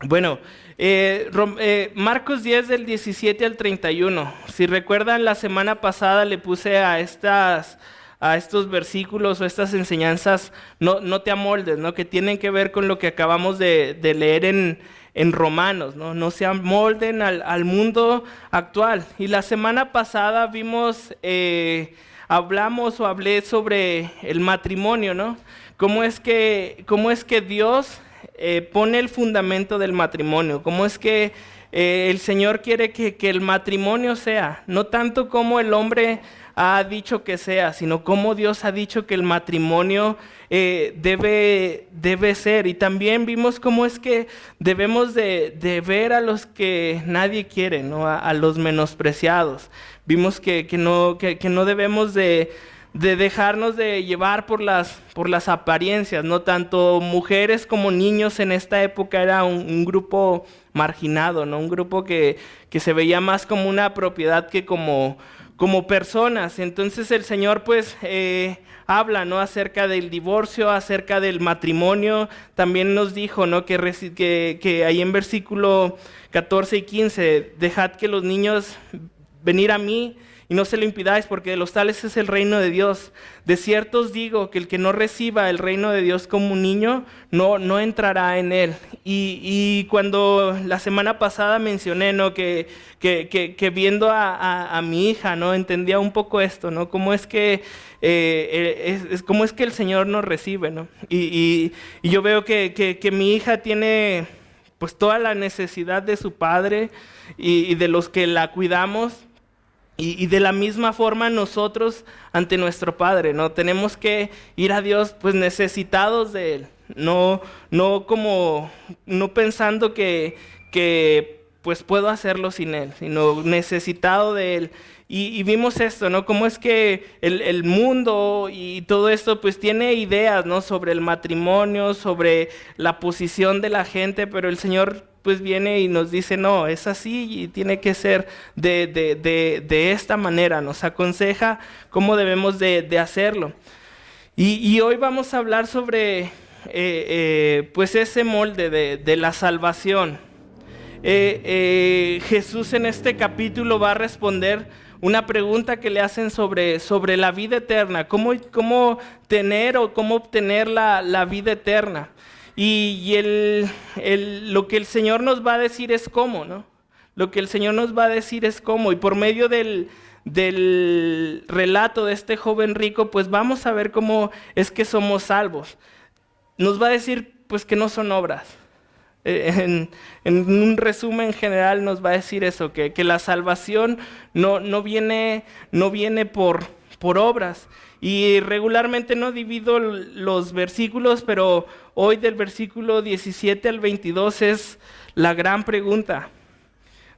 Bueno, Marcos 10 del 17 al 31. Si recuerdan, la semana pasada le puse a estos versículos o estas enseñanzas, no te amoldes, ¿no? Que tienen que ver con lo que acabamos de leer en Romanos, ¿no? No se amolden al mundo actual. Y la semana pasada hablé sobre el matrimonio, ¿no? ¿Cómo es que Dios pone el fundamento del matrimonio? ¿Cómo es que el Señor quiere que el matrimonio sea? No tanto como el hombre ha dicho que sea, sino como Dios ha dicho que el matrimonio debe ser. Y también vimos cómo es que debemos de ver a los que nadie quiere, ¿no? A los menospreciados. Vimos que no debemos de dejarnos de llevar por las apariencias, ¿no? Tanto mujeres como niños en esta época era un grupo marginado, ¿no? Un grupo que se veía más como una propiedad que como personas. Entonces el Señor pues habla, ¿no? Acerca del divorcio, acerca del matrimonio. También nos dijo, ¿no? Que ahí en versículo 14 y 15, dejad que los niños venir a mí y no se lo impidáis, porque de los tales es el reino de Dios. De cierto os digo que el que no reciba el reino de Dios como un niño, no entrará en él. Y cuando la semana pasada mencioné, ¿no? que viendo a mi hija, ¿no? Entendía un poco esto, ¿no? Cómo es que cómo es que el Señor nos recibe, ¿no? Y yo veo que mi hija tiene pues toda la necesidad de su padre y de los que la cuidamos. Y de la misma forma nosotros ante nuestro Padre, ¿no? Tenemos que ir a Dios pues necesitados de Él, no pensando que pues puedo hacerlo sin Él, sino necesitado de Él. Y vimos esto, ¿no? Cómo es que el mundo y todo esto pues tiene ideas, ¿no? Sobre el matrimonio, sobre la posición de la gente, pero el Señor pues viene y nos dice, no, es así y tiene que ser de esta manera. Nos aconseja cómo debemos de hacerlo. Y hoy vamos a hablar sobre pues ese molde de la salvación. Jesús en este capítulo va a responder una pregunta que le hacen sobre la vida eterna, cómo tener o cómo obtener la vida eterna. Lo que el Señor nos va a decir es cómo, ¿no? Lo que el Señor nos va a decir es cómo. Y por medio del relato de este joven rico, pues vamos a ver cómo es que somos salvos. Nos va a decir, pues, que no son obras. En un resumen general nos va a decir eso, que la salvación no viene por obras. Y regularmente no divido los versículos, pero hoy del versículo 17 al 22 es la gran pregunta.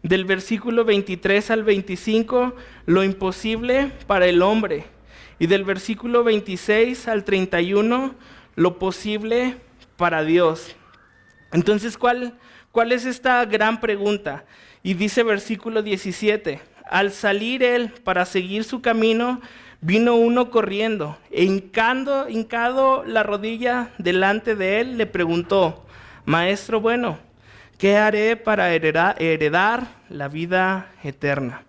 Del versículo 23 al 25, lo imposible para el hombre. Y del versículo 26 al 31, lo posible para Dios. Entonces, ¿cuál es esta gran pregunta? Y dice versículo 17, al salir él para seguir su camino, vino uno corriendo, e hincado la rodilla delante de él, le preguntó, Maestro bueno, ¿qué haré para heredar la vida eterna?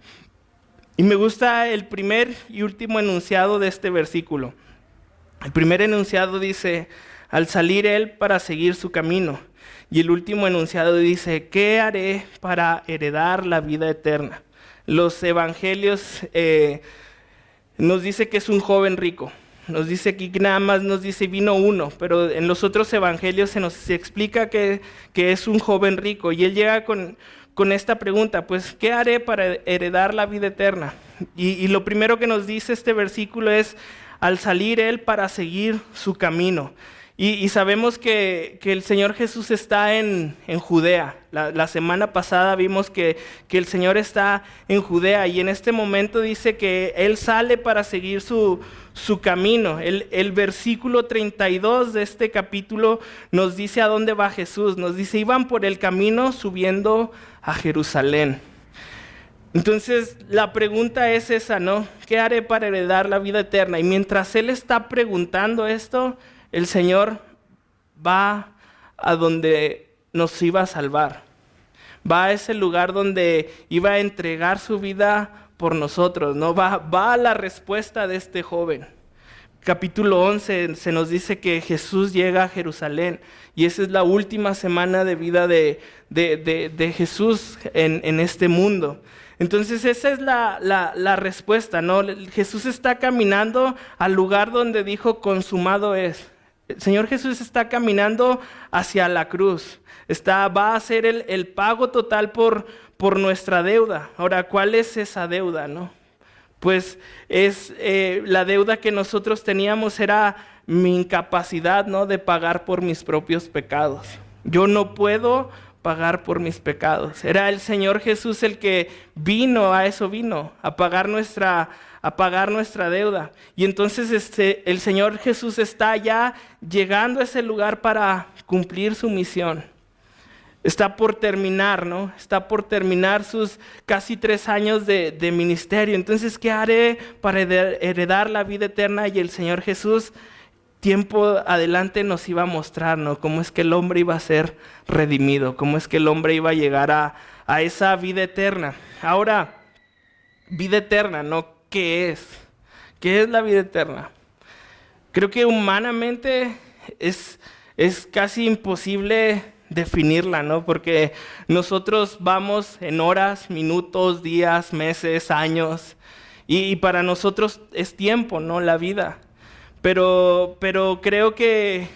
Y me gusta el primer y último enunciado de este versículo. El primer enunciado dice, al salir él para seguir su camino. Y el último enunciado dice, ¿qué haré para heredar la vida eterna? Los evangelios nos dice que es un joven rico. Nos dice aquí que nada más nos dice vino uno, pero en los otros evangelios se explica que es un joven rico. Y él llega con esta pregunta, pues, ¿qué haré para heredar la vida eterna? Y lo primero que nos dice este versículo es, al salir él para seguir su camino. Y sabemos que el Señor Jesús está en Judea. La semana pasada vimos que el Señor está en Judea y en este momento dice que Él sale para seguir su camino. El versículo 32 de este capítulo nos dice a dónde va Jesús. Nos dice, iban por el camino subiendo a Jerusalén. Entonces la pregunta es esa, ¿no? ¿Qué haré para heredar la vida eterna? Y mientras Él está preguntando esto, el Señor va a donde nos iba a salvar. Va a ese lugar donde iba a entregar su vida por nosotros, ¿no? Va a la respuesta de este joven. Capítulo 11 se nos dice que Jesús llega a Jerusalén y esa es la última semana de vida de Jesús en este mundo. Entonces esa es la respuesta, ¿no? Jesús está caminando al lugar donde dijo consumado es. El Señor Jesús está caminando hacia la cruz. Va a hacer el pago total por nuestra deuda. Ahora, ¿cuál es esa deuda, no? Pues es la deuda que nosotros teníamos era mi incapacidad, ¿no? De pagar por mis propios pecados. Yo no puedo pagar por mis pecados. Era el Señor Jesús el que vino, a pagar nuestra deuda. Y entonces el Señor Jesús está ya llegando a ese lugar para cumplir su misión. Está por terminar, ¿no? Está por terminar sus casi 3 años de ministerio. Entonces, ¿qué haré para heredar la vida eterna? Y el Señor Jesús, tiempo adelante nos iba a mostrar, ¿no? Cómo es que el hombre iba a ser redimido, cómo es que el hombre iba a llegar a esa vida eterna. Ahora, vida eterna, ¿no? ¿Qué es? ¿Qué es la vida eterna? Creo que humanamente es casi imposible definirla, ¿no? Porque nosotros vamos en horas, minutos, días, meses, años, y para nosotros es tiempo, ¿no? La vida. Pero creo que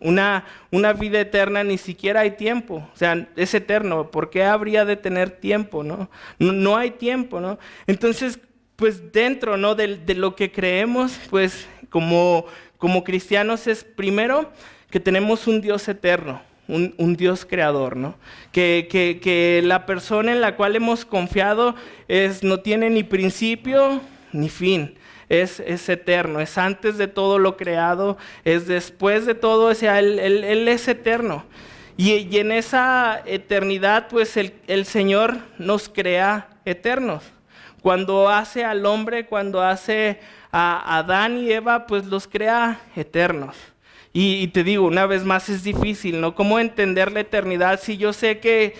una vida eterna ni siquiera hay tiempo, o sea, es eterno. ¿Por qué habría de tener tiempo, no? No hay tiempo, ¿no? Entonces, pues dentro, ¿no? de lo que creemos, pues como cristianos es primero que tenemos un Dios eterno. Un Dios creador, ¿no? Que la persona en la cual hemos confiado no tiene ni principio ni fin, es eterno, es antes de todo lo creado, es después de todo, o sea, Él es eterno. Y en esa eternidad, pues el Señor nos crea eternos. Cuando hace al hombre, cuando hace a Adán y Eva, pues los crea eternos. Y te digo, una vez más es difícil, ¿no? ¿Cómo entender la eternidad si yo sé que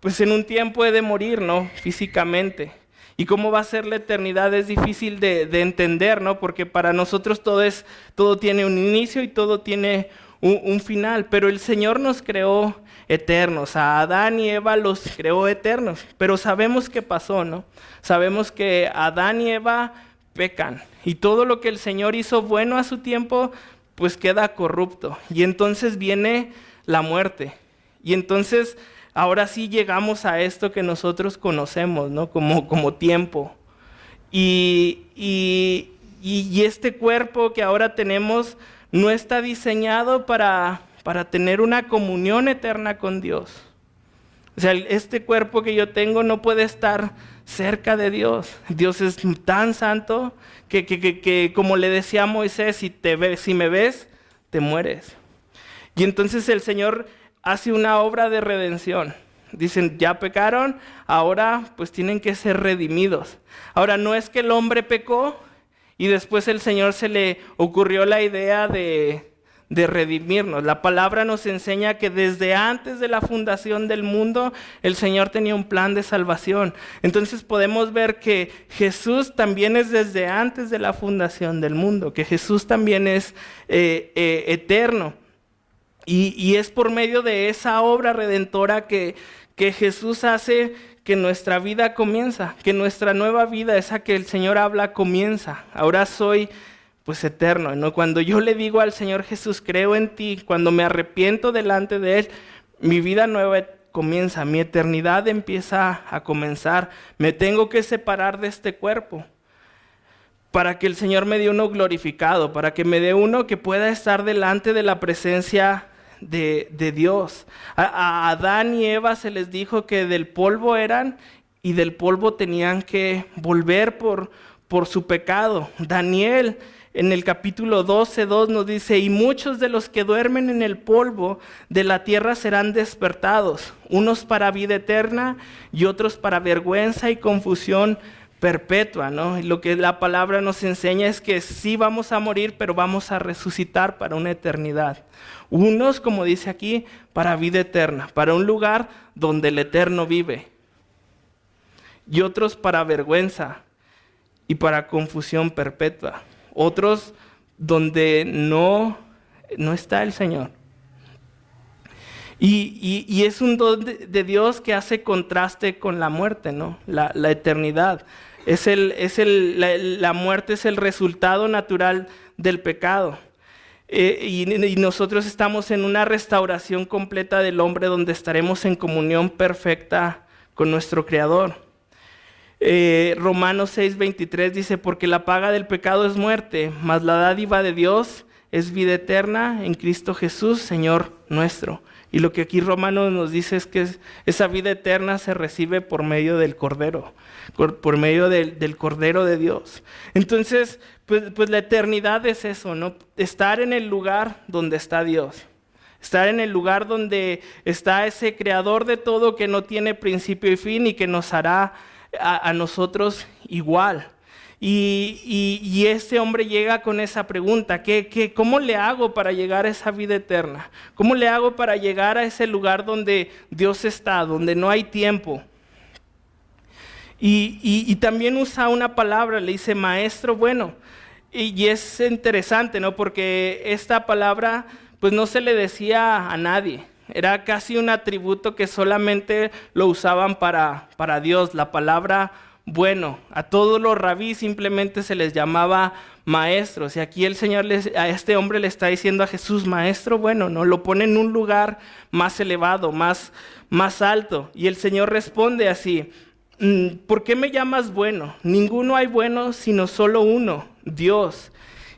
pues en un tiempo he de morir, ¿no? Físicamente. ¿Y cómo va a ser la eternidad? Es difícil de entender, ¿no? Porque para nosotros todo tiene un inicio y todo tiene un final. Pero el Señor nos creó eternos. A Adán y Eva los creó eternos. Pero sabemos qué pasó, ¿no? Sabemos que Adán y Eva pecan. Y todo lo que el Señor hizo bueno a su tiempo, pues queda corrupto. Y entonces viene la muerte. Y entonces, ahora sí llegamos a esto que nosotros conocemos, ¿no? Como tiempo. Y este cuerpo que ahora tenemos no está diseñado para tener una comunión eterna con Dios. O sea, este cuerpo que yo tengo no puede estar cerca de Dios. Dios es tan santo que como le decía a Moisés, si me ves, te mueres. Y entonces el Señor hace una obra de redención. Dicen, ya pecaron, ahora pues tienen que ser redimidos. Ahora no es que el hombre pecó y después el Señor se le ocurrió la idea de redimirnos. La palabra nos enseña que desde antes de la fundación del mundo, el Señor tenía un plan de salvación. Entonces podemos ver que Jesús también es desde antes de la fundación del mundo, que Jesús también es eterno. Y es por medio de esa obra redentora que Jesús hace que nuestra vida comienza, que nuestra nueva vida, esa que el Señor habla, comienza. Ahora soy pues eterno, ¿no? Cuando yo le digo al Señor Jesús, creo en ti, cuando me arrepiento delante de Él, mi vida nueva comienza, mi eternidad empieza a comenzar. Me tengo que separar de este cuerpo para que el Señor me dé uno glorificado, para que me dé uno que pueda estar delante de la presencia de Dios. A Adán y Eva se les dijo que del polvo eran y del polvo tenían que volver por su pecado. Daniel en el capítulo 12:2 nos dice, y muchos de los que duermen en el polvo de la tierra serán despertados, unos para vida eterna y otros para vergüenza y confusión perpetua, ¿no? Y lo que la palabra nos enseña es que sí vamos a morir, pero vamos a resucitar para una eternidad. Unos, como dice aquí, para vida eterna, para un lugar donde el eterno vive. Y otros para vergüenza y para confusión perpetua. Otros donde no está el Señor. Y es un don de Dios que hace contraste con la muerte, ¿no? La eternidad. La muerte es el resultado natural del pecado. Y nosotros estamos en una restauración completa del hombre donde estaremos en comunión perfecta con nuestro Creador. Romanos 6:23 dice, porque la paga del pecado es muerte, mas la dádiva de Dios es vida eterna en Cristo Jesús, Señor nuestro. Y lo que aquí Romanos nos dice es que esa vida eterna se recibe por medio del Cordero, por medio del Cordero de Dios. Entonces, pues la eternidad es eso, ¿no? Estar en el lugar donde está Dios. Estar en el lugar donde está ese creador de todo que no tiene principio y fin y que nos hará a nosotros igual. Y este hombre llega con esa pregunta, ¿cómo le hago para llegar a esa vida eterna? ¿Cómo le hago para llegar a ese lugar donde Dios está, donde no hay tiempo? Y también usa una palabra, le dice maestro bueno. Y es interesante, ¿no? Porque esta palabra pues no se le decía a nadie. Era casi un atributo que solamente lo usaban para Dios, la palabra bueno. A todos los rabí simplemente se les llamaba maestros. Y aquí el Señor a este hombre le está diciendo a Jesús, maestro bueno, ¿no? Lo pone en un lugar más elevado, más alto. Y el Señor responde así, ¿por qué me llamas bueno? Ninguno hay bueno, sino solo uno, Dios.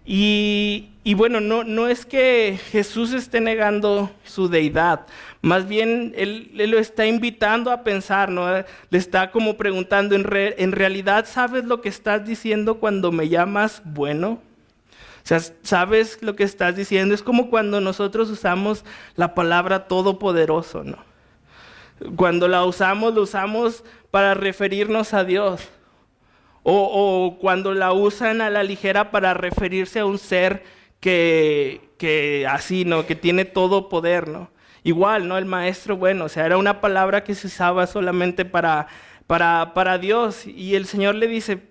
Y bueno, no es que Jesús esté negando su deidad, más bien él lo está invitando a pensar, ¿no? Le está como preguntando, ¿en realidad sabes lo que estás diciendo cuando me llamas bueno? O sea, ¿sabes lo que estás diciendo? Es como cuando nosotros usamos la palabra todopoderoso, ¿no? Cuando lo usamos para referirnos a Dios. O cuando la usan a la ligera para referirse a un ser que así, ¿no? Que tiene todo poder, ¿no? Igual, ¿no? El maestro bueno, o sea, era una palabra que se usaba solamente para Dios. Y el Señor le dice,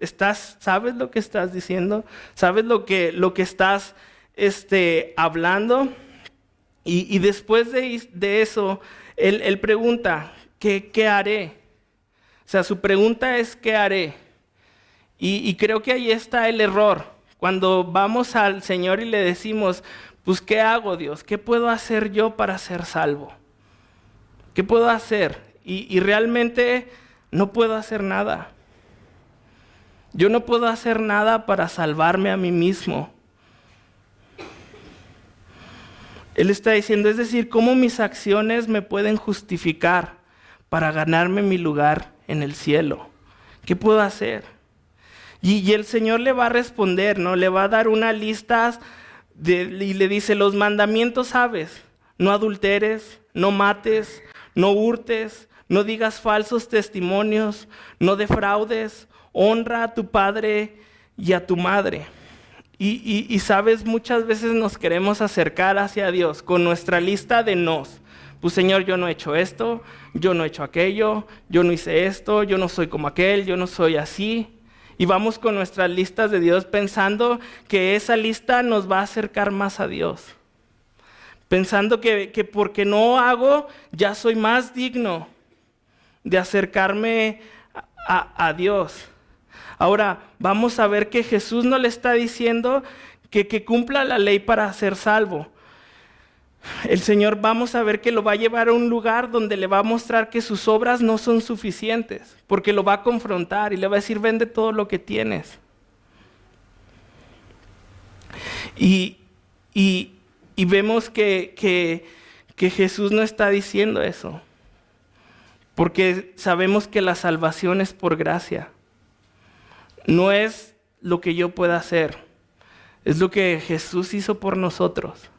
¿sabes lo que estás diciendo? ¿Sabes lo que estás hablando? Y después de eso, él pregunta, ¿qué haré? O sea, su pregunta es, ¿qué haré? Y creo que ahí está el error. Cuando vamos al Señor y le decimos, pues, ¿qué hago, Dios? ¿Qué puedo hacer yo para ser salvo? ¿Qué puedo hacer? Y realmente no puedo hacer nada. Yo no puedo hacer nada para salvarme a mí mismo. Él está diciendo, es decir, ¿cómo mis acciones me pueden justificar para ganarme mi lugar en el cielo? ¿Qué puedo hacer? Y el Señor le va a responder, ¿no? Le va a dar una lista y le dice, los mandamientos sabes, no adulteres, no mates, no hurtes, no digas falsos testimonios, no defraudes, honra a tu padre y a tu madre. Y sabes, muchas veces nos queremos acercar hacia Dios con nuestra lista de nos. Pues Señor, yo no he hecho esto, yo no he hecho aquello, yo no hice esto, yo no soy como aquel, yo no soy así. Y vamos con nuestras listas de Dios pensando que esa lista nos va a acercar más a Dios. Pensando que porque no hago, ya soy más digno de acercarme a Dios. Ahora, vamos a ver que Jesús no le está diciendo que cumpla la ley para ser salvo. El Señor vamos a ver que lo va a llevar a un lugar donde le va a mostrar que sus obras no son suficientes, porque lo va a confrontar y le va a decir, vende todo lo que tienes. Y vemos que Jesús no está diciendo eso, porque sabemos que la salvación es por gracia. No es lo que yo pueda hacer, es lo que Jesús hizo por nosotros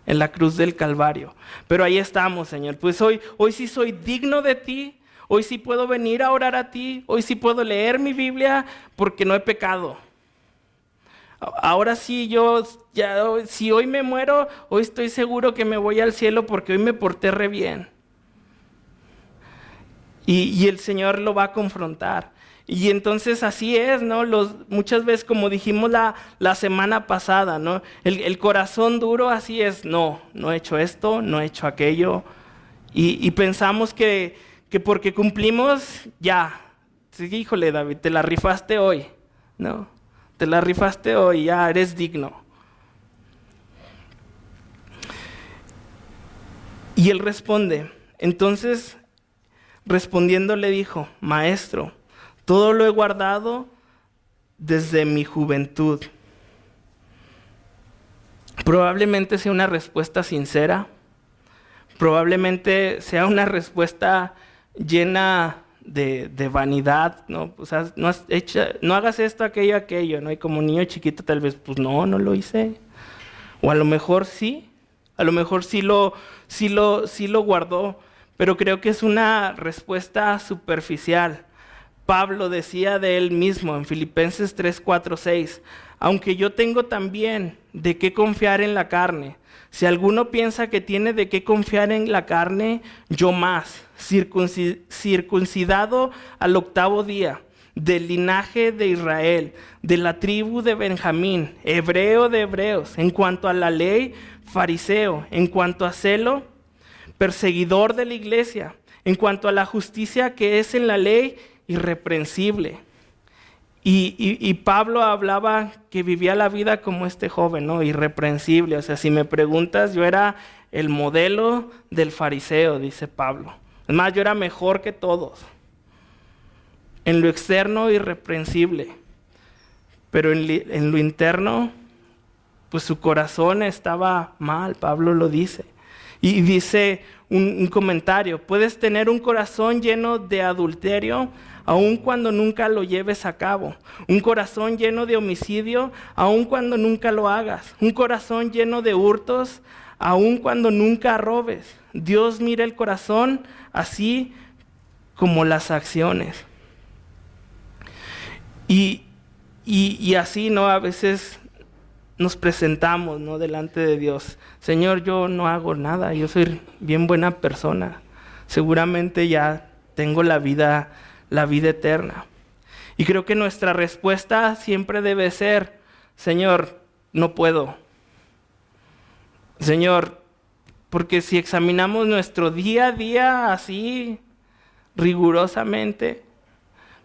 en la cruz del Calvario. Pero ahí estamos, Señor. Pues hoy sí soy digno de ti. Hoy sí puedo venir a orar a ti. Hoy sí puedo leer mi Biblia porque no he pecado. Ahora sí, si hoy me muero, hoy estoy seguro que me voy al cielo porque hoy me porté re bien. Y el Señor lo va a confrontar. Y entonces así es, ¿no? Muchas veces, como dijimos la semana pasada, ¿no? El corazón duro así es, no he hecho esto, no he hecho aquello. Y pensamos que porque cumplimos, ya. Sí, híjole, David, te la rifaste hoy, ¿no? Te la rifaste hoy, ya eres digno. Y él responde, entonces, respondiendo le dijo, Maestro, todo lo he guardado desde mi juventud. Probablemente sea una respuesta sincera, probablemente sea una respuesta llena de vanidad, ¿no? O sea, no hagas esto, aquello, ¿no? Y como niño chiquito tal vez, pues no lo hice. O a lo mejor sí lo guardó, pero creo que es una respuesta superficial. Pablo decía de él mismo en Filipenses 3, 4, 6, aunque yo tengo también de qué confiar en la carne. Si alguno piensa que tiene de qué confiar en la carne, yo más, circuncidado al 8º día, del linaje de Israel, de la tribu de Benjamín, hebreo de hebreos, en cuanto a la ley, fariseo, en cuanto a celo, perseguidor de la iglesia, en cuanto a la justicia que es en la ley, irreprensible. Y Pablo hablaba que vivía la vida como este joven, ¿no? Irreprensible. O sea, si me preguntas, yo era el modelo del fariseo, dice Pablo. Es más, yo era mejor que todos. En lo externo, irreprensible. Pero en lo interno, pues su corazón estaba mal, Pablo lo dice. Y dice un comentario, puedes tener un corazón lleno de adulterio, aun cuando nunca lo lleves a cabo. Un corazón lleno de homicidio, aun cuando nunca lo hagas. Un corazón lleno de hurtos, aun cuando nunca robes. Dios mira el corazón así como las acciones. Y así, ¿no? A veces nos presentamos, ¿no? Delante de Dios. Señor, yo no hago nada, yo soy bien buena persona. Seguramente ya tengo la vida eterna. Y creo que nuestra respuesta siempre debe ser, Señor, no puedo. Señor, porque si examinamos nuestro día a día así, rigurosamente,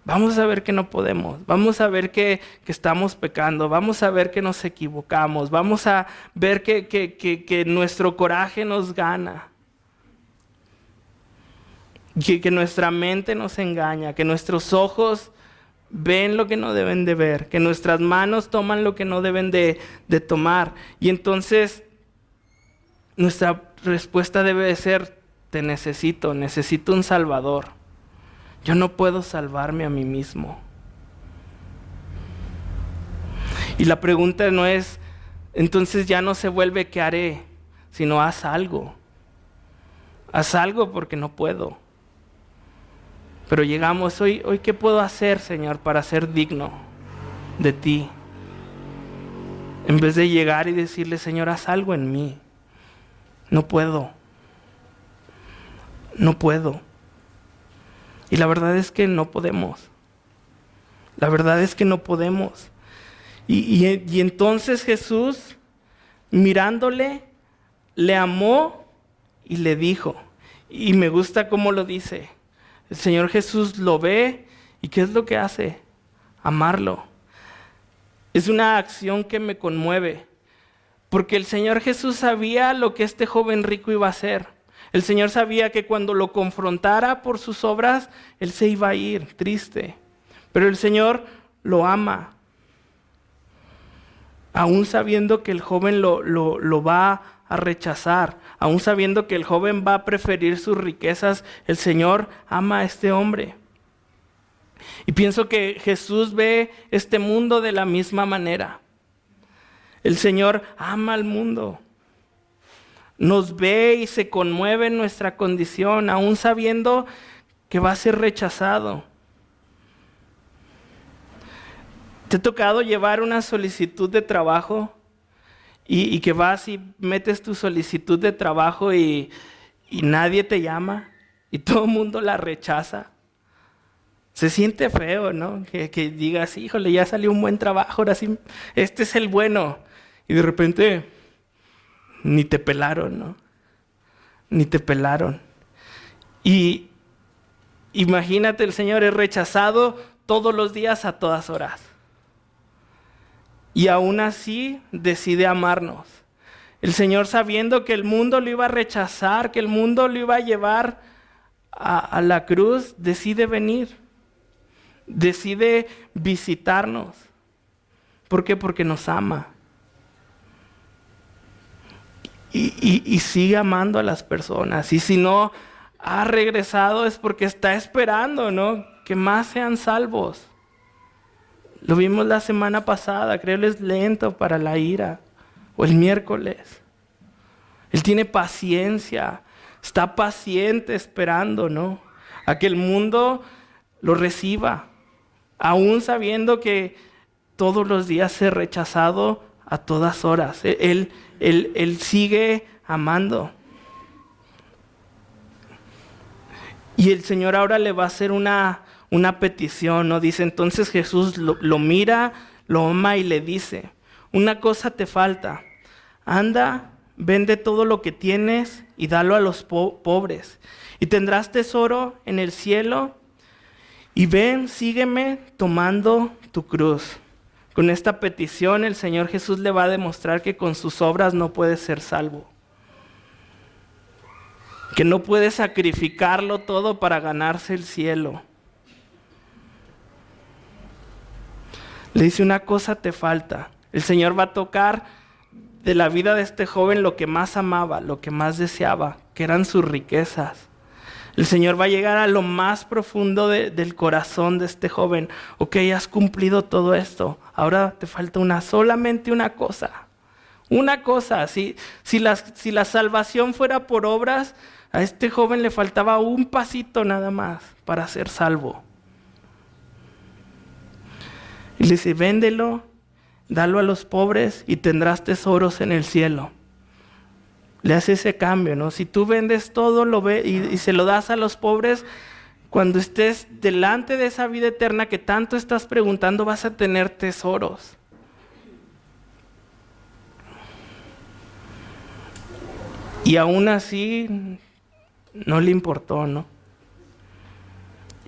vamos a ver que no podemos, vamos a ver que estamos pecando, vamos a ver que nos equivocamos, vamos a ver que nuestro coraje nos gana. Que nuestra mente nos engaña, que nuestros ojos ven lo que no deben de ver, que nuestras manos toman lo que no deben de tomar. Y entonces nuestra respuesta debe de ser, te necesito un Salvador. Yo no puedo salvarme a mí mismo. Y la pregunta no es, entonces ya no se vuelve ¿qué haré? Sino haz algo. Haz algo porque no puedo. Pero llegamos, hoy ¿qué puedo hacer, Señor, para ser digno de ti? En vez de llegar y decirle, Señor, haz algo en mí. No puedo. No puedo. Y la verdad es que no podemos. La verdad es que no podemos. Y entonces Jesús, mirándole, le amó y le dijo. Y me gusta cómo lo dice. El Señor Jesús lo ve y ¿qué es lo que hace? Amarlo. Es una acción que me conmueve. Porque el Señor Jesús sabía lo que este joven rico iba a hacer. El Señor sabía que cuando lo confrontara por sus obras, él se iba a ir triste. Pero el Señor lo ama. Aún sabiendo que el joven lo va a rechazar, aún sabiendo que el joven va a preferir sus riquezas, el Señor ama a este hombre. Y pienso que Jesús ve este mundo de la misma manera. El Señor ama al mundo. Nos ve y se conmueve en nuestra condición, aún sabiendo que va a ser rechazado. ¿Te ha tocado llevar una solicitud de trabajo y que vas y metes tu solicitud de trabajo y nadie te llama y todo el mundo la rechaza? Se siente feo, ¿no? Que digas, híjole, ya salió un buen trabajo, ahora sí, este es el bueno. Y de repente, ni te pelaron, ¿no? Ni te pelaron. Y imagínate, el Señor es rechazado todos los días a todas horas. Y aún así decide amarnos. El Señor, sabiendo que el mundo lo iba a rechazar, que el mundo lo iba a llevar a la cruz, decide venir. Decide visitarnos. ¿Por qué? Porque nos ama. Y sigue amando a las personas. Y si no ha regresado es porque está esperando, ¿no? Que más sean salvos. Lo vimos la semana pasada, creo que es lento para la ira. O el miércoles. Él tiene paciencia. Está paciente esperando, ¿no? A que el mundo lo reciba. Aún sabiendo que todos los días es rechazado a todas horas. Él sigue amando. Y el Señor ahora le va a hacer una petición, ¿no? Dice, entonces Jesús lo mira, lo ama y le dice, una cosa te falta. Anda, vende todo lo que tienes y dalo a los pobres. Y tendrás tesoro en el cielo. Y ven, sígueme tomando tu cruz. Con esta petición el Señor Jesús le va a demostrar que con sus obras no puede ser salvo. Que no puede sacrificarlo todo para ganarse el cielo. Le dice, una cosa te falta. El Señor va a tocar de la vida de este joven lo que más amaba, lo que más deseaba, que eran sus riquezas. El Señor va a llegar a lo más profundo del corazón de este joven. Ok, has cumplido todo esto. Ahora te falta solamente una cosa. Una cosa. Si la salvación fuera por obras, a este joven le faltaba un pasito nada más para ser salvo. Y le dice, véndelo, dalo a los pobres y tendrás tesoros en el cielo. Le hace ese cambio, ¿no? Si tú vendes todo y se lo das a los pobres, cuando estés delante de esa vida eterna que tanto estás preguntando, vas a tener tesoros. Y aún así, no le importó, ¿no?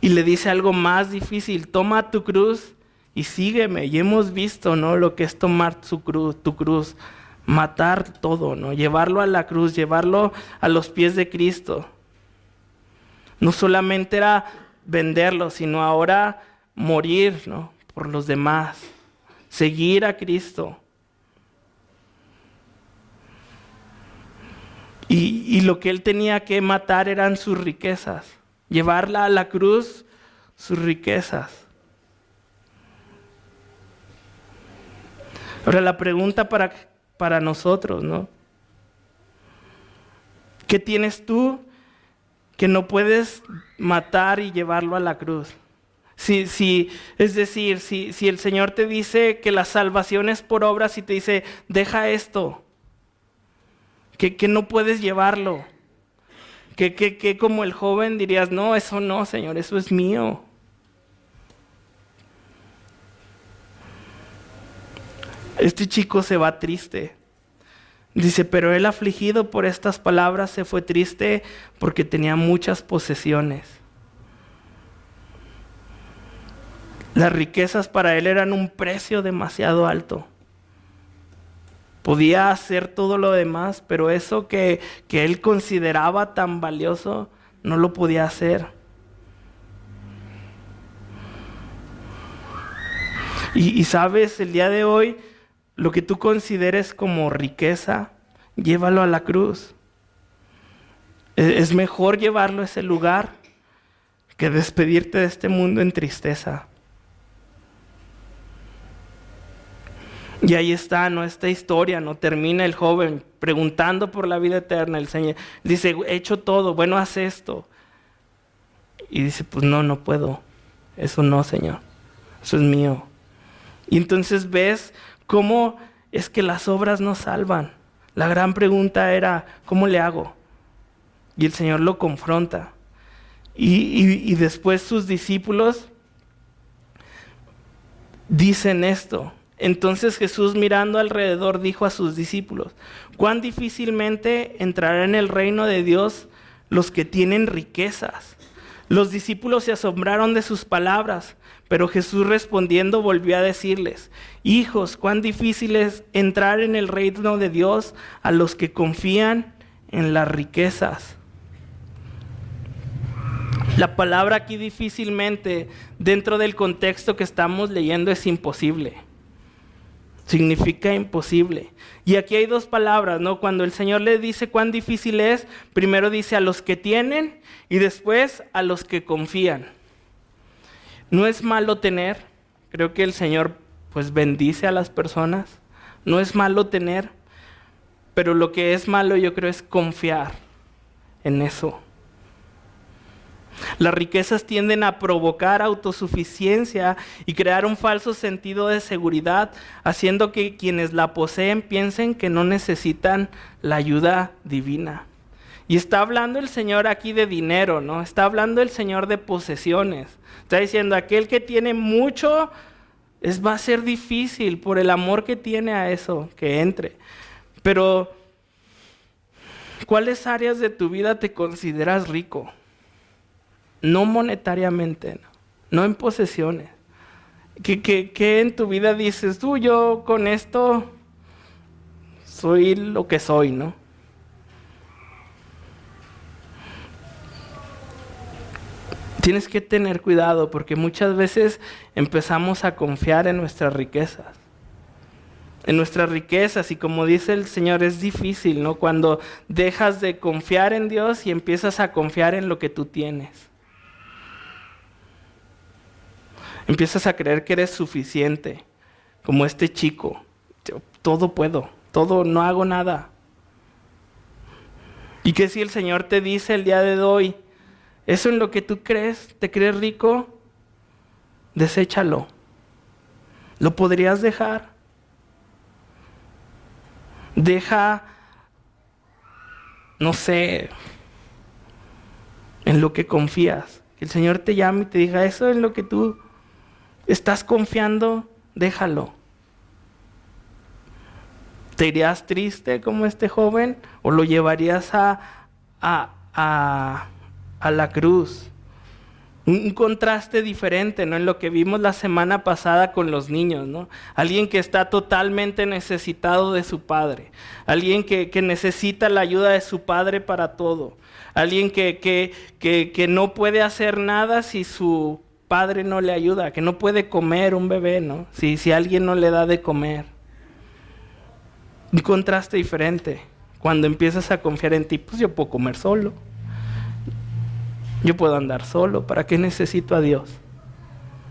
Y le dice algo más difícil, toma tu cruz y sígueme. Y hemos visto, ¿no? Lo que es tomar tu cruz. Matar todo, ¿no? Llevarlo a la cruz, llevarlo a los pies de Cristo. No solamente era venderlo, sino ahora morir, ¿no? Por los demás. Seguir a Cristo. Y lo que él tenía que matar eran sus riquezas. Llevarla a la cruz, sus riquezas. Ahora la pregunta para nosotros, ¿no? ¿Qué tienes tú que no puedes matar y llevarlo a la cruz? Es decir, si el Señor te dice que la salvación es por obras y te dice, deja esto, que no puedes llevarlo, que como el joven dirías, no, eso no, Señor, eso es mío. Este chico se va triste. Dice, pero él afligido por estas palabras se fue triste porque tenía muchas posesiones. Las riquezas para él eran un precio demasiado alto. Podía hacer todo lo demás, pero eso que él consideraba tan valioso, no lo podía hacer. Y sabes, el día de hoy, lo que tú consideres como riqueza, llévalo a la cruz. Es mejor llevarlo a ese lugar que despedirte de este mundo en tristeza. Y ahí está, ¿no? Esta historia, ¿no? Termina el joven preguntando por la vida eterna. El Señor dice, he hecho todo, bueno, haz esto. Y dice, pues no puedo. Eso no, Señor. Eso es mío. Y entonces ves cómo es que las obras no salvan. La gran pregunta era, ¿cómo le hago? Y el Señor lo confronta. Y después sus discípulos dicen esto. Entonces Jesús, mirando alrededor, dijo a sus discípulos, cuán difícilmente entrará en el reino de Dios los que tienen riquezas. Los discípulos se asombraron de sus palabras, pero Jesús respondiendo volvió a decirles, hijos, cuán difícil es entrar en el reino de Dios a los que confían en las riquezas. La palabra aquí difícilmente, dentro del contexto que estamos leyendo, es imposible. Significa imposible. Y aquí hay dos palabras, ¿no? Cuando el Señor le dice cuán difícil es, primero dice a los que tienen y después a los que confían. No es malo tener, creo que el Señor pues bendice a las personas. No es malo tener, pero lo que es malo yo creo es confiar en eso. Las riquezas tienden a provocar autosuficiencia y crear un falso sentido de seguridad, haciendo que quienes la poseen piensen que no necesitan la ayuda divina. Y está hablando el Señor aquí de dinero, ¿no? Está hablando el Señor de posesiones. Está diciendo, aquel que tiene mucho, va a ser difícil por el amor que tiene a eso, que entre. Pero, ¿cuáles áreas de tu vida te consideras rico? No monetariamente, no en posesiones. ¿Qué en tu vida dices, yo con esto soy lo que soy, ¿no? Tienes que tener cuidado porque muchas veces empezamos a confiar en nuestras riquezas. En nuestras riquezas, y como dice el Señor, es difícil, ¿no? Cuando dejas de confiar en Dios y empiezas a confiar en lo que tú tienes. Empiezas a creer que eres suficiente, como este chico. Yo todo puedo, todo, no hago nada. ¿Y qué si el Señor te dice el día de hoy, eso en lo que tú crees, te crees rico? Deséchalo. ¿Lo podrías dejar? Deja, no sé, en lo que confías. Que el Señor te llame y te diga, eso en lo que tú estás confiando, déjalo. ¿Te irías triste como este joven o lo llevarías a la cruz? Un contraste diferente, ¿no? En lo que vimos la semana pasada con los niños, ¿no? Alguien que está totalmente necesitado de su padre. Alguien que necesita la ayuda de su padre para todo. Alguien que no puede hacer nada si su padre no le ayuda, que no puede comer un bebé, ¿no? Si alguien no le da de comer. Un contraste diferente. Cuando empiezas a confiar en ti, pues yo puedo comer solo. Yo puedo andar solo. ¿Para qué necesito a Dios?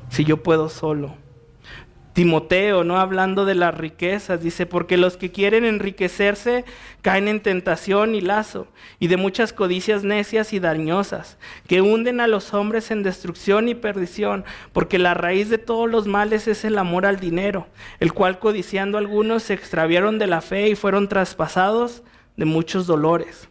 Si yo puedo solo. Timoteo, ¿no? Hablando de las riquezas, dice, porque los que quieren enriquecerse caen en tentación y lazo, y de muchas codicias necias y dañosas, que hunden a los hombres en destrucción y perdición, porque la raíz de todos los males es el amor al dinero, el cual codiciando algunos se extraviaron de la fe y fueron traspasados de muchos dolores.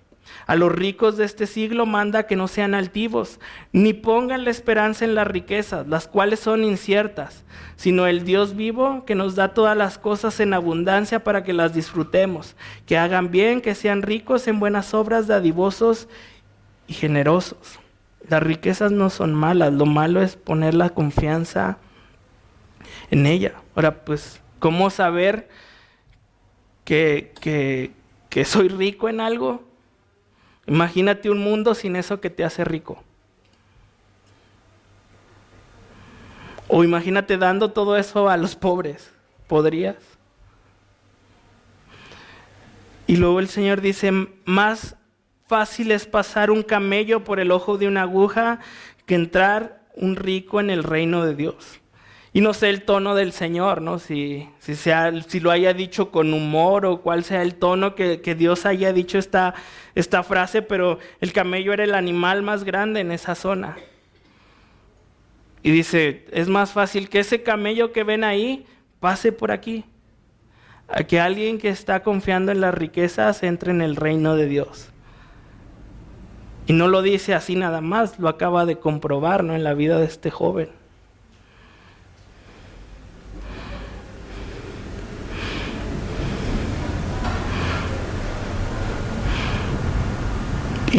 A los ricos de este siglo manda que no sean altivos, ni pongan la esperanza en las riquezas, las cuales son inciertas, sino el Dios vivo que nos da todas las cosas en abundancia para que las disfrutemos, que hagan bien, que sean ricos en buenas obras, dadivosos y generosos. Las riquezas no son malas, lo malo es poner la confianza en ella. Ahora, pues, ¿cómo saber que soy rico en algo? Imagínate un mundo sin eso que te hace rico. O imagínate dando todo eso a los pobres. ¿Podrías? Y luego el Señor dice, más fácil es pasar un camello por el ojo de una aguja que entrar un rico en el reino de Dios. Y no sé el tono del Señor, ¿no? Si lo haya dicho con humor o cuál sea el tono que Dios haya dicho esta frase, pero el camello era el animal más grande en esa zona. Y dice, es más fácil que ese camello que ven ahí pase por aquí, a que alguien que está confiando en las riquezas entre en el reino de Dios. Y no lo dice así nada más, lo acaba de comprobar, ¿no?, en la vida de este joven.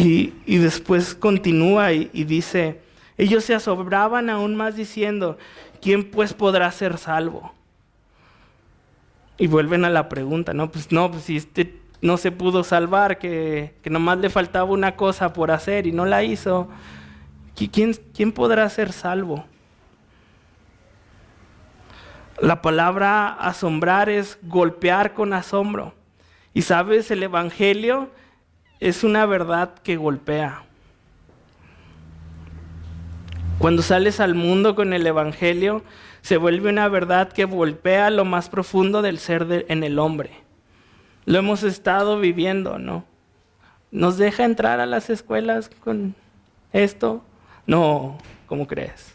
Y después continúa y dice, ellos se asombraban aún más diciendo, ¿quién pues podrá ser salvo? Y vuelven a la pregunta, pues si este no se pudo salvar, que nomás le faltaba una cosa por hacer y no la hizo, ¿quién podrá ser salvo? La palabra asombrar es golpear con asombro. Y sabes, el evangelio es una verdad que golpea. Cuando sales al mundo con el evangelio, se vuelve una verdad que golpea lo más profundo del ser en el hombre. Lo hemos estado viviendo, ¿no? ¿Nos deja entrar a las escuelas con esto? No, ¿cómo crees?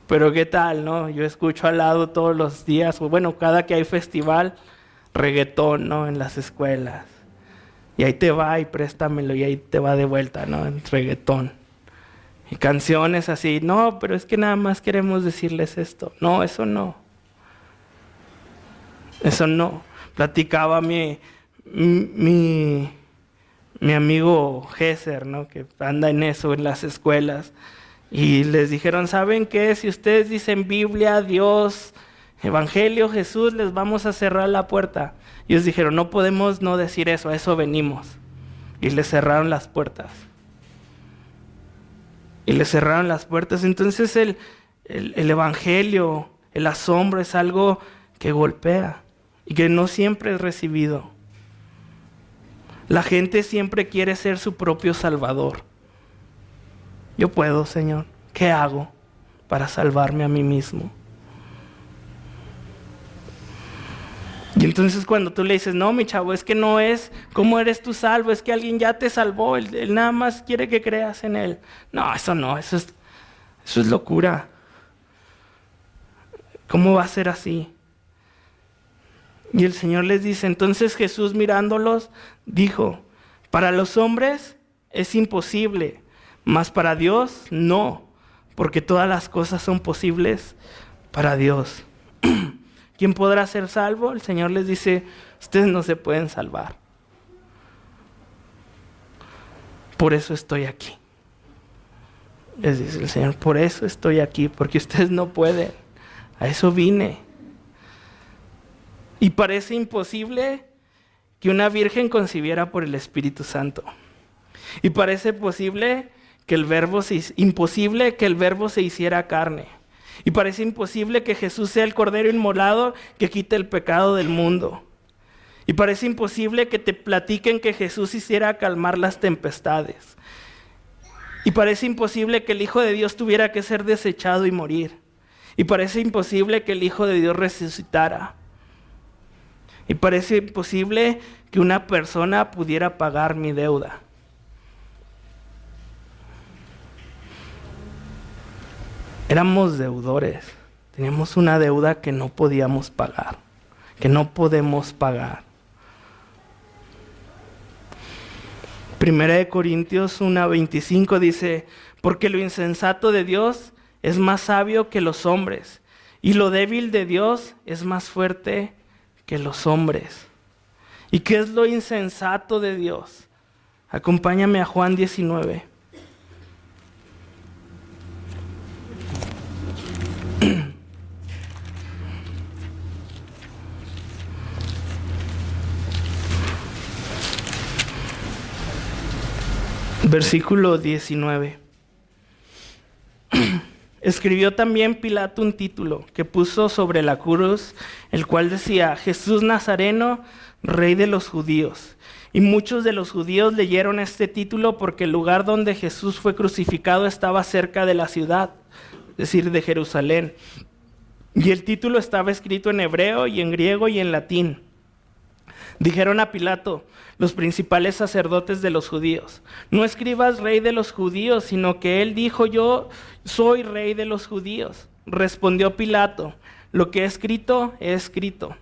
Pero ¿qué tal, no? Yo escucho al lado todos los días, bueno, cada que hay festival, reggaetón, ¿no?, en las escuelas. Y ahí te va y préstamelo y ahí te va de vuelta, ¿no?, en reggaetón. Y canciones así, no, pero es que nada más queremos decirles esto. No, eso no. Eso no. Platicaba mi amigo Gesser, ¿no?, que anda en eso, en las escuelas. Y les dijeron, ¿saben qué? Si ustedes dicen Biblia, Dios, Evangelio, Jesús, les vamos a cerrar la puerta. Y ellos dijeron, no podemos no decir eso, a eso venimos. Y les cerraron las puertas. Entonces el evangelio, el asombro es algo que golpea y que no siempre es recibido. La gente siempre quiere ser su propio salvador. Yo puedo, Señor. ¿Qué hago para salvarme a mí mismo? Y entonces cuando tú le dices, no, mi chavo, es que no es cómo eres tú salvo, es que alguien ya te salvó, él nada más quiere que creas en él. No, eso es locura. ¿Cómo va a ser así? Y el Señor les dice, entonces Jesús mirándolos, dijo, para los hombres es imposible, mas para Dios no, porque todas las cosas son posibles para Dios. ¿Quién podrá ser salvo? El Señor les dice, ustedes no se pueden salvar. Por eso estoy aquí. Les dice el Señor, por eso estoy aquí, porque ustedes no pueden. A eso vine. Y parece imposible que una virgen concibiera por el Espíritu Santo. Y parece imposible que el verbo se hiciera carne. Y parece imposible que Jesús sea el Cordero inmolado que quite el pecado del mundo. Y parece imposible que te platiquen que Jesús hiciera calmar las tempestades. Y parece imposible que el Hijo de Dios tuviera que ser desechado y morir. Y parece imposible que el Hijo de Dios resucitara. Y parece imposible que una persona pudiera pagar mi deuda. Éramos deudores, teníamos una deuda que no podíamos pagar, que no podemos pagar. 1 Corintios 1:25 dice, porque lo insensato de Dios es más sabio que los hombres, y lo débil de Dios es más fuerte que los hombres. ¿Y qué es lo insensato de Dios? Acompáñame a Juan 19. Versículo 19. Escribió también Pilato un título que puso sobre la cruz, el cual decía, Jesús Nazareno, Rey de los Judíos. Y muchos de los judíos leyeron este título porque el lugar donde Jesús fue crucificado estaba cerca de la ciudad, es decir, de Jerusalén. Y el título estaba escrito en hebreo y en griego y en latín. Dijeron a Pilato, los principales sacerdotes de los judíos: no escribas rey de los judíos, sino que él dijo: yo soy rey de los judíos. Respondió Pilato: lo que he escrito, he escrito.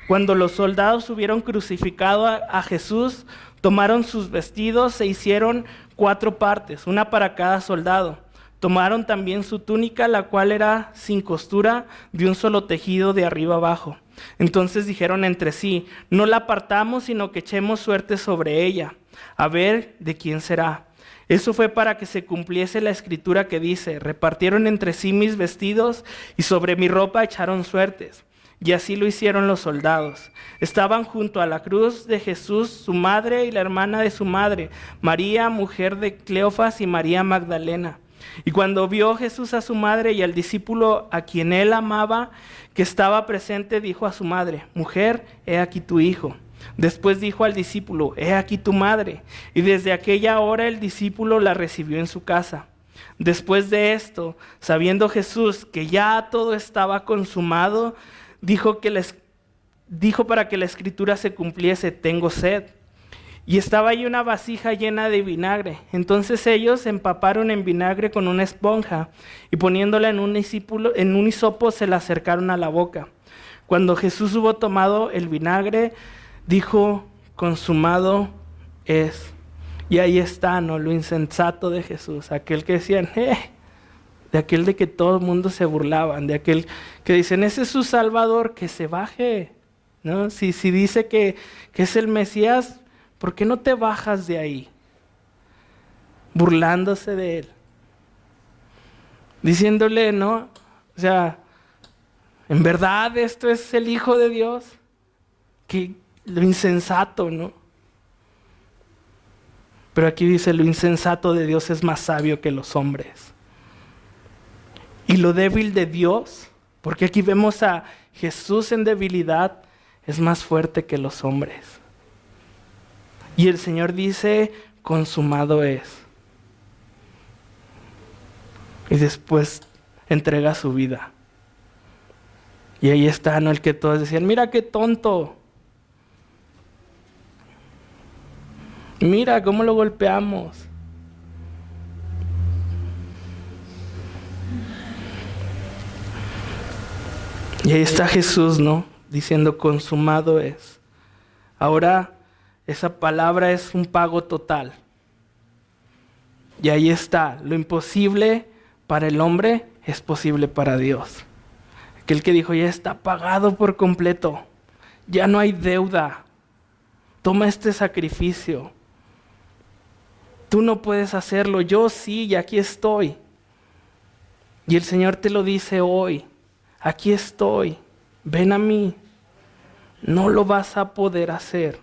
Cuando los soldados hubieron crucificado a Jesús, tomaron sus vestidos e hicieron 4 partes, una para cada soldado. Tomaron también su túnica, la cual era sin costura, de un solo tejido de arriba abajo. Entonces dijeron entre sí: no la partamos, sino que echemos suerte sobre ella, a ver de quién será. Eso fue para que se cumpliese la escritura que dice: repartieron entre sí mis vestidos y sobre mi ropa echaron suertes. Y así lo hicieron los soldados. Estaban junto a la cruz de Jesús su madre y la hermana de su madre, María, mujer de Cleofas, y María Magdalena. Y cuando vio Jesús a su madre y al discípulo a quien él amaba, que estaba presente, dijo a su madre: mujer, he aquí tu hijo. Después dijo al discípulo: he aquí tu madre. Y desde aquella hora el discípulo la recibió en su casa. Después de esto, sabiendo Jesús que ya todo estaba consumado, dijo para que la escritura se cumpliese: tengo sed. Y estaba ahí una vasija llena de vinagre. Entonces ellos empaparon en vinagre con una esponja y poniéndola en un hisopo se la acercaron a la boca. Cuando Jesús hubo tomado el vinagre, dijo: consumado es. Y ahí está, ¿no?, lo insensato de Jesús, aquel que decían, de aquel de que todo el mundo se burlaban, de aquel que dicen: ese es su Salvador, que se baje, ¿no? Si dice que es el Mesías, ¿por qué no te bajas de ahí? Burlándose de él. Diciéndole, ¿no? O sea, ¿en verdad esto es el Hijo de Dios? Que lo insensato, ¿no? Pero aquí dice: lo insensato de Dios es más sabio que los hombres. Y lo débil de Dios, porque aquí vemos a Jesús en debilidad, es más fuerte que los hombres. Y el Señor dice: consumado es. Y después entrega su vida. Y ahí está, ¿no?, el que todos decían: mira qué tonto. Mira cómo lo golpeamos. Y ahí está Jesús, ¿no?, diciendo: consumado es. Ahora esa palabra es un pago total. Y ahí está: lo imposible para el hombre es posible para Dios. Aquel que dijo: ya está pagado por completo, ya no hay deuda, toma este sacrificio. Tú no puedes hacerlo, yo sí, y aquí estoy. Y el Señor te lo dice hoy: aquí estoy, ven a mí. No lo vas a poder hacer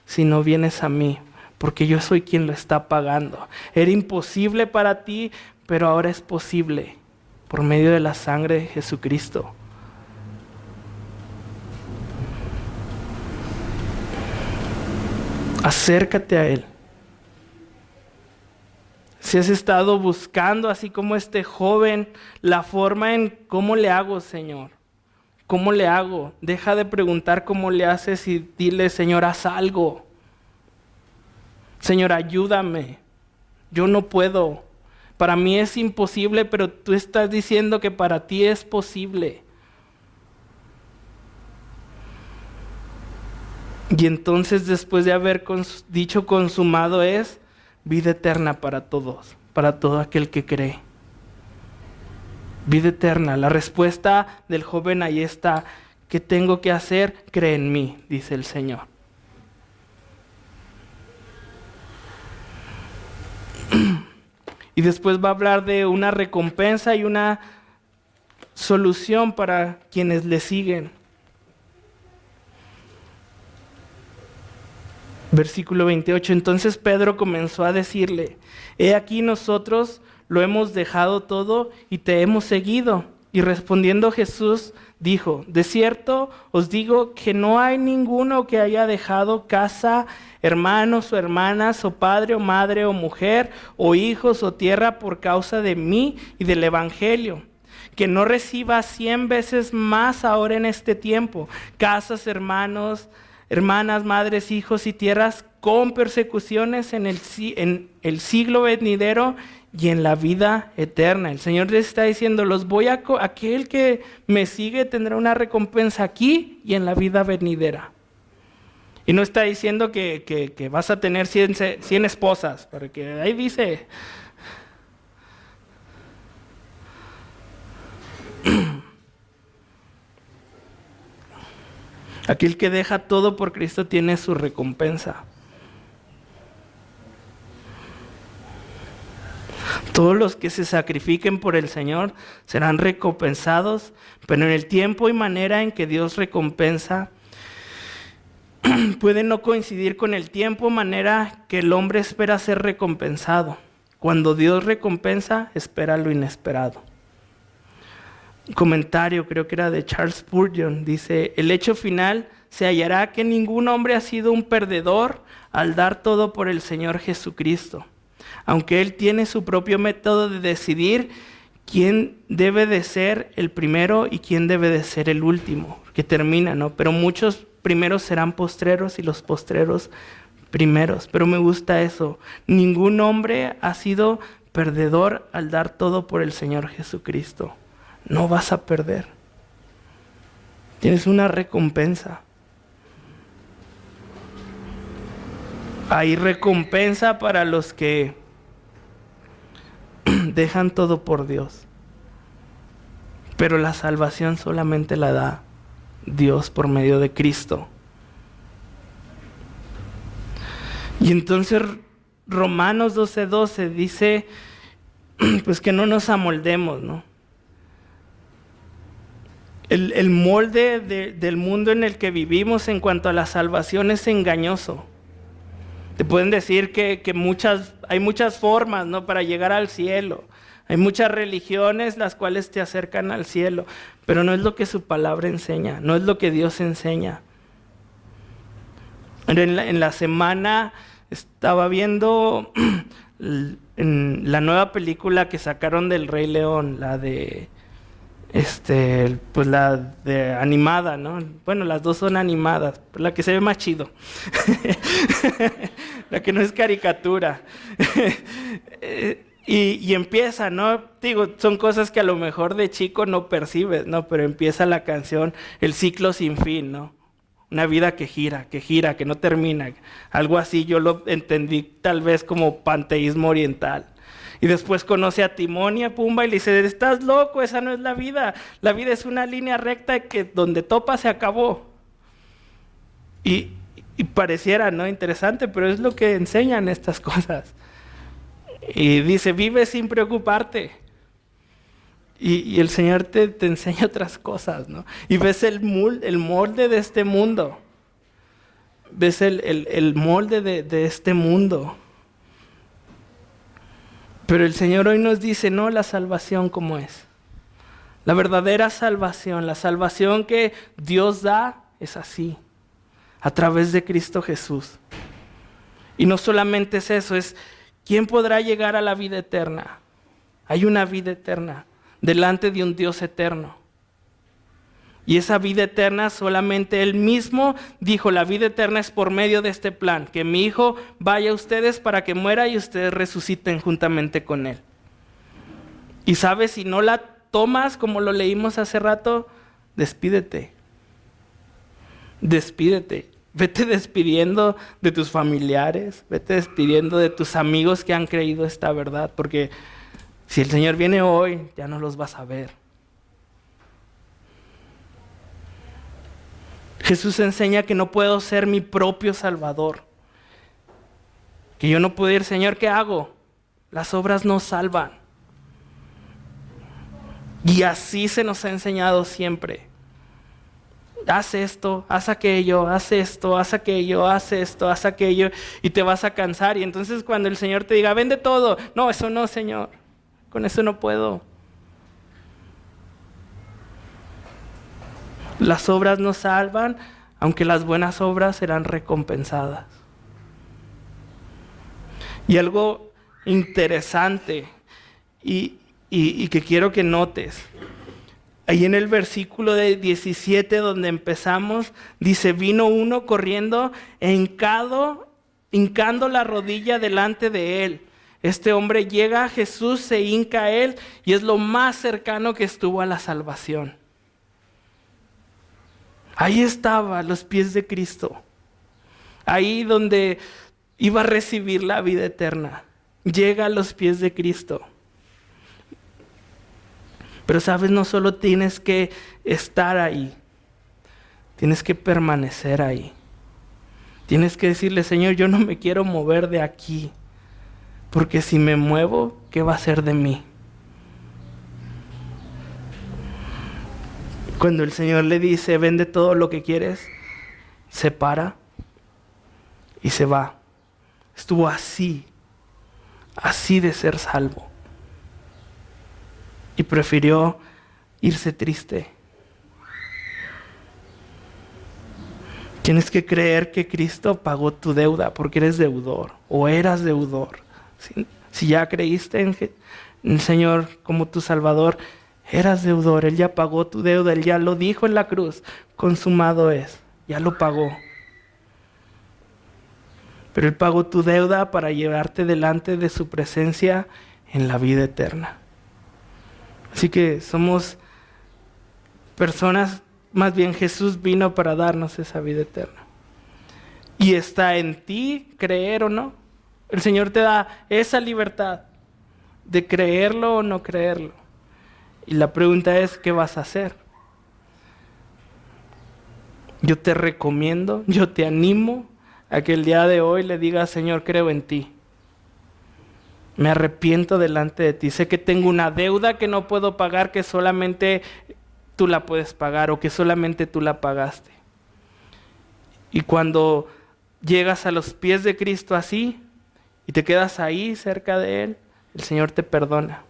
si no vienes a mí, porque yo soy quien lo está pagando. Era imposible para ti, pero ahora es posible por medio de la sangre de Jesucristo. Acércate a Él. Si has estado buscando, así como este joven, la forma en cómo le hago, Señor, ¿cómo le hago? Deja de preguntar cómo le haces y dile: Señor, haz algo. Señor, ayúdame. Yo no puedo. Para mí es imposible, pero tú estás diciendo que para ti es posible. Y entonces, después de haber dicho consumado es, vida eterna para todos, para todo aquel que cree. Vida eterna. La respuesta del joven ahí está: ¿qué tengo que hacer? Cree en mí, dice el Señor. Y después va a hablar de una recompensa y una solución para quienes le siguen. Versículo 28. Entonces Pedro comenzó a decirle: he aquí, nosotros lo hemos dejado todo y te hemos seguido. Y respondiendo Jesús dijo: de cierto os digo que no hay ninguno que haya dejado casa, hermanos o hermanas, o padre o madre o mujer, o hijos o tierra por causa de mí y del evangelio, que no reciba 100 veces más ahora en este tiempo, casas, hermanos, hermanas, madres, hijos y tierras, con persecuciones en el siglo venidero y en la vida eterna. El Señor les está diciendo, aquel que me sigue tendrá una recompensa aquí y en la vida venidera. Y no está diciendo que vas a tener 100 esposas, porque ahí dice... Aquel que deja todo por Cristo tiene su recompensa. Todos los que se sacrifiquen por el Señor serán recompensados, pero en el tiempo y manera en que Dios recompensa puede no coincidir con el tiempo o manera que el hombre espera ser recompensado. Cuando Dios recompensa, espera lo inesperado. Un comentario, creo que era de Charles Spurgeon, dice: el hecho final se hallará que ningún hombre ha sido un perdedor al dar todo por el Señor Jesucristo, aunque Él tiene su propio método de decidir quién debe de ser el primero y quién debe de ser el último, que termina, ¿no? Pero muchos primeros serán postreros y los postreros primeros. Pero me gusta eso, ningún hombre ha sido perdedor al dar todo por el Señor Jesucristo. No vas a perder. Tienes una recompensa. Hay recompensa para los que dejan todo por Dios. Pero la salvación solamente la da Dios por medio de Cristo. Y entonces Romanos 12:12 dice, pues que no nos amoldemos, ¿no? El molde del mundo en el que vivimos en cuanto a la salvación es engañoso. Te pueden decir que hay muchas formas, ¿no?, para llegar al cielo. Hay muchas religiones las cuales te acercan al cielo, pero no es lo que su palabra enseña, no es lo que Dios enseña. En la semana estaba viendo en la nueva película que sacaron del Rey León, la de animada, ¿no? Bueno, las dos son animadas, pero la que se ve más chido. La que no es caricatura. Y empieza, ¿no? Digo, son cosas que a lo mejor de chico no percibes, ¿no? Pero empieza la canción, el ciclo sin fin, ¿no? Una vida que gira, que no termina. Algo así yo lo entendí tal vez como panteísmo oriental. Y después conoce a Timón y a Pumba y le dice, estás loco, esa no es la vida. La vida es una línea recta que donde topa se acabó. Y pareciera, ¿no?, interesante, pero es lo que enseñan estas cosas. Y dice, vive sin preocuparte. Y el Señor te enseña otras cosas, ¿no? Y ves el molde de este mundo. Ves el molde de este mundo. Pero el Señor hoy nos dice, no, la salvación como es. La verdadera salvación, la salvación que Dios da es así, a través de Cristo Jesús. Y no solamente es eso, es ¿quién podrá llegar a la vida eterna? Hay una vida eterna delante de un Dios eterno. Y esa vida eterna solamente Él mismo dijo, la vida eterna es por medio de este plan, que mi Hijo vaya a ustedes para que muera y ustedes resuciten juntamente con Él. Y sabes, si no la tomas como lo leímos hace rato, despídete. Despídete. Vete despidiendo de tus familiares, vete despidiendo de tus amigos que han creído esta verdad, porque si el Señor viene hoy, ya no los vas a ver. Jesús enseña que no puedo ser mi propio Salvador. Que yo no puedo ir, Señor, ¿qué hago? Las obras no salvan. Y así se nos ha enseñado siempre. Haz esto, haz aquello, haz esto, haz aquello, haz esto, haz aquello, y te vas a cansar. Y entonces cuando el Señor te diga, vende todo. No, eso no, Señor. Con eso no puedo. Las obras no salvan, aunque las buenas obras serán recompensadas. Y algo interesante y que quiero que notes. Ahí en el versículo de 17 donde empezamos, dice, vino uno corriendo, hincando la rodilla delante de él. Este hombre llega a Jesús, se hinca a él y es lo más cercano que estuvo a la salvación. Ahí estaba, a los pies de Cristo. Ahí donde iba a recibir la vida eterna. Llega a los pies de Cristo. Pero sabes, no solo tienes que estar ahí, tienes que permanecer ahí. Tienes que decirle, Señor, yo no me quiero mover de aquí, porque si me muevo, ¿qué va a ser de mí? Cuando el Señor le dice, vende todo lo que quieres, se para y se va. Estuvo así de ser salvo. Y prefirió irse triste. Tienes que creer que Cristo pagó tu deuda porque eres deudor o eras deudor. Si ya creíste en el Señor como tu Salvador, eras deudor. Él ya pagó tu deuda, Él ya lo dijo en la cruz. Consumado es, ya lo pagó. Pero Él pagó tu deuda para llevarte delante de su presencia en la vida eterna. Así que somos personas, más bien Jesús vino para darnos esa vida eterna. Y está en ti creer o no. El Señor te da esa libertad de creerlo o no creerlo. Y la pregunta es, ¿qué vas a hacer? Yo te recomiendo, yo te animo a que el día de hoy le digas, Señor, creo en ti. Me arrepiento delante de ti. Sé que tengo una deuda que no puedo pagar, que solamente tú la puedes pagar o que solamente tú la pagaste. Y cuando llegas a los pies de Cristo así y te quedas ahí cerca de Él, el Señor te perdona.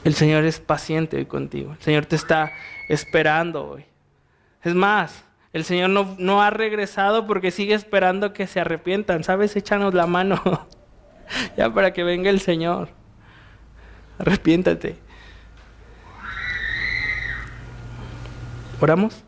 El Señor es paciente hoy contigo. El Señor te está esperando hoy. Es más, el Señor no ha regresado porque sigue esperando que se arrepientan. ¿Sabes? Échanos la mano ya para que venga el Señor. Arrepiéntate. ¿Oramos?